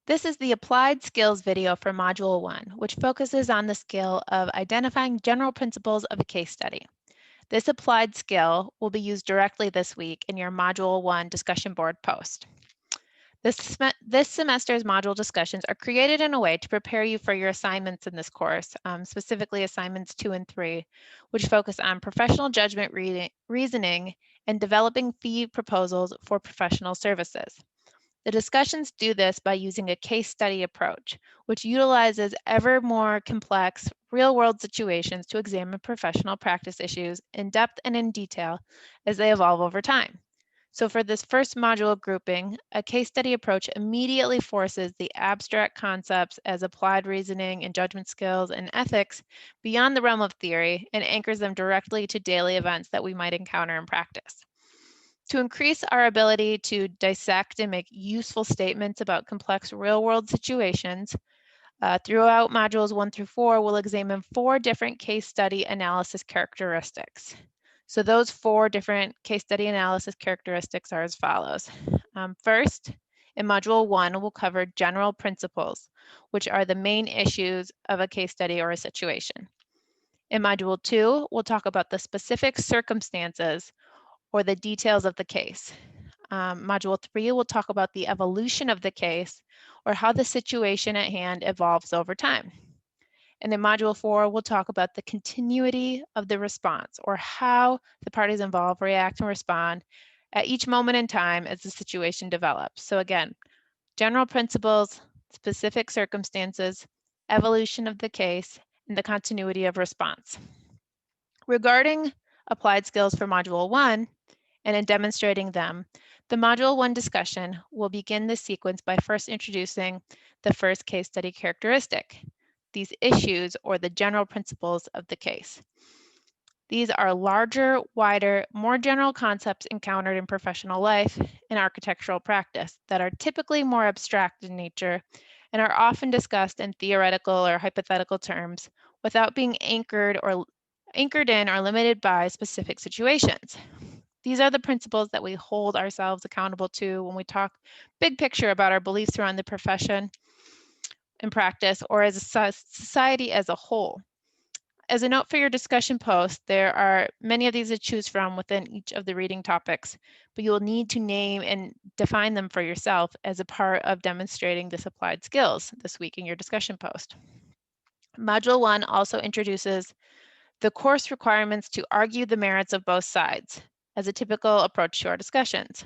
This is the Applied Skills video for Module 1, which focuses on the skill of identifying general principles of a case study. This applied skill will be used directly this week in your Module 1 discussion board post. This semester's module discussions are created in a way to prepare you for your assignments in this course, specifically assignments 2 and 3, which focus on professional judgment reasoning and developing fee proposals for professional services. The discussions do this by using a case study approach, which utilizes ever more complex real-world situations to examine professional practice issues in depth and in detail as they evolve over time. So for this first module grouping, a case study approach immediately forces the abstract concepts as applied reasoning and judgment skills and ethics beyond the realm of theory and anchors them directly to daily events that we might encounter in practice. To increase our ability to dissect and make useful statements about complex real-world situations, throughout modules 1 through 4, we'll examine 4 different case study analysis characteristics. So those 4 different case study analysis characteristics are as follows. First, in Module 1, we'll cover general principles, which are the main issues of a case study or a situation. In Module 2, we'll talk about the specific circumstances or the details of the case. Module 3 will talk about the evolution of the case or how the situation at hand evolves over time. And in Module 4, we'll talk about the continuity of the response or how the parties involved react and respond at each moment in time as the situation develops. So again, general principles, specific circumstances, evolution of the case, and the continuity of response. Regarding applied skills for Module 1, and in demonstrating them, the Module 1 discussion will begin this sequence by first introducing the first case study characteristic, these issues or the general principles of the case. These are larger, wider, more general concepts encountered in professional life and architectural practice that are typically more abstract in nature and are often discussed in theoretical or hypothetical terms without being anchored in or limited by specific situations. These are the principles that we hold ourselves accountable to when we talk big picture about our beliefs around the profession and practice or as a society as a whole. As a note for your discussion post, there are many of these to choose from within each of the reading topics, but you will need to name and define them for yourself as a part of demonstrating this applied skills this week in your discussion post. Module 1 also introduces the course requirements to argue the merits of both sides as a typical approach to our discussions.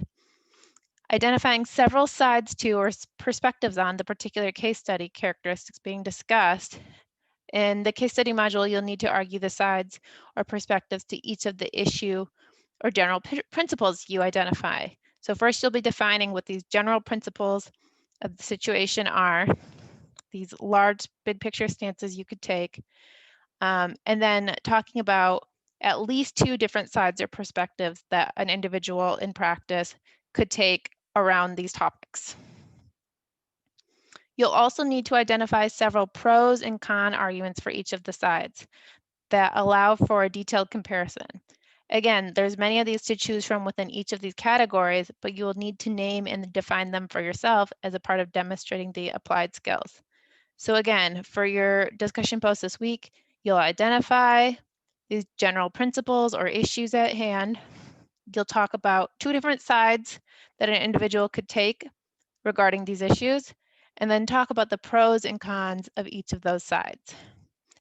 Identifying several sides to or perspectives on the particular case study characteristics being discussed. In the case study module, you'll need to argue the sides or perspectives to each of the issue or general principles you identify. So first you'll be defining what these general principles of the situation are, these large big picture stances you could take, and then talking about at least 2 different sides or perspectives that an individual in practice could take around these topics. You'll also need to identify several pros and con arguments for each of the sides that allow for a detailed comparison. Again, there's many of these to choose from within each of these categories, but you will need to name and define them for yourself as a part of demonstrating the applied skills. So again, for your discussion post this week, you'll identify these general principles or issues at hand. You'll talk about 2 different sides that an individual could take regarding these issues, and then talk about the pros and cons of each of those sides.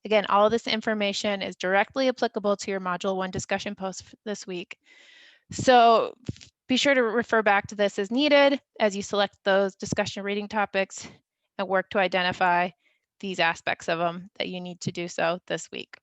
Again, all of this information is directly applicable to your Module 1 discussion post this week. So be sure to refer back to this as needed as you select those discussion reading topics and work to identify these aspects of them that you need to do so this week.